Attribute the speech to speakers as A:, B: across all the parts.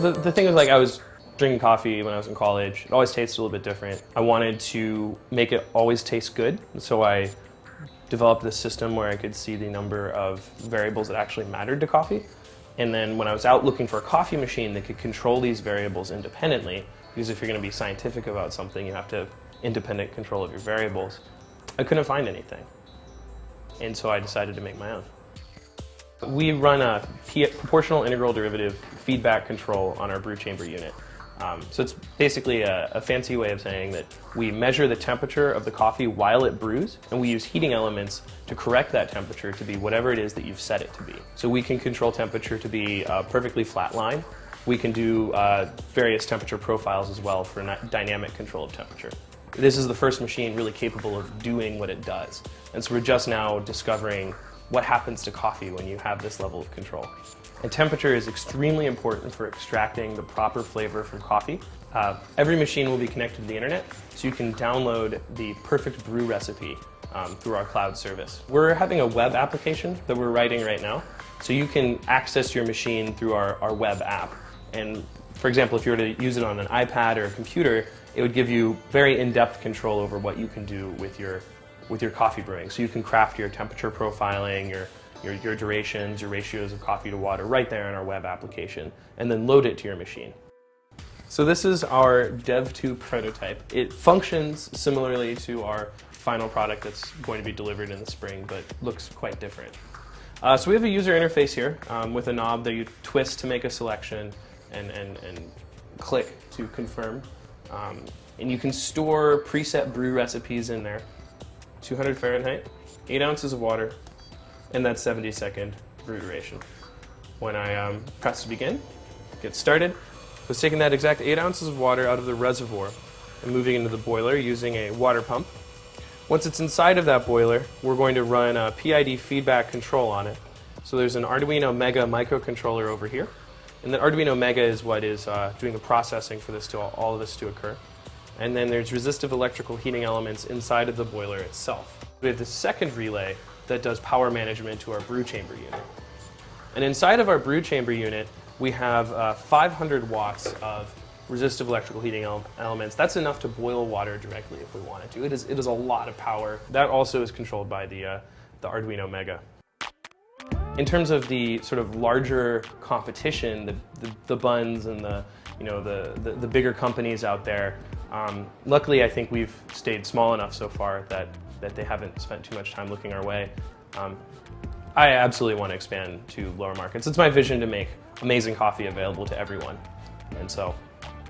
A: The thing is, like, I was drinking coffee when I was in college. It always tasted a little bit different. I wanted to make it always taste good, so I developed this system where I could see the number of variables that actually mattered to coffee. And then when I was out looking for a coffee machine that could control these variables independently, because if you're going to be scientific about something, you have to have independent control of your variables, I couldn't find anything. And so I decided to make my own. We run a proportional integral derivative feedback control on our brew chamber unit. So it's basically a fancy way of saying that we measure the temperature of the coffee while it brews, and we use heating elements to correct that temperature to be whatever it is that you've set it to be. So we can control temperature to be a perfectly flat line. We can do various temperature profiles as well for dynamic control of temperature. This is the first machine really capable of doing what it does. And so we're just now discovering what happens to coffee when you have this level of control. And temperature is extremely important for extracting the proper flavor from coffee. Every machine will be connected to the internet, so you can download the perfect brew recipe through our cloud service. We're having a web application that we're writing right now, so you can access your machine through our web app. And for example, if you were to use it on an iPad or a computer, it would give you very in-depth control over what you can do with your coffee brewing. So you can craft your temperature profiling, your durations, your ratios of coffee to water right there in our web application, and then load it to your machine. So this is our Dev2 prototype. It functions similarly to our final product that's going to be delivered in the spring, but looks quite different. So we have a user interface here with a knob that you twist to make a selection and click to confirm. And you can store preset brew recipes in there. 200 Fahrenheit, 8 ounces of water, and that 70-second brew duration. When I press to begin, get started, I was taking that exact 8 ounces of water out of the reservoir and moving into the boiler using a water pump. Once it's inside of that boiler, we're going to run a PID feedback control on it. So there's an Arduino Mega microcontroller over here, and the Arduino Mega is what is doing the processing for this all of this to occur. And then there's resistive electrical heating elements inside of the boiler itself. We have the second relay that does power management to our brew chamber unit. And inside of our brew chamber unit, we have 500 watts of resistive electrical heating elements. That's enough to boil water directly if we wanted to. It is a lot of power. That also is controlled by the Arduino Mega. In terms of the sort of larger competition, the buns and the bigger companies out there, luckily I think we've stayed small enough so far that they haven't spent too much time looking our way. I absolutely want to expand to lower markets. It's my vision to make amazing coffee available to everyone, and so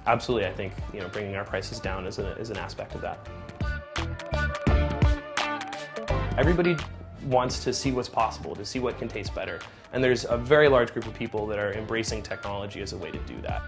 A: absolutely I think bringing our prices down is an aspect of that. Everybody wants to see what's possible, to see what can taste better, and there's a very large group of people that are embracing technology as a way to do that.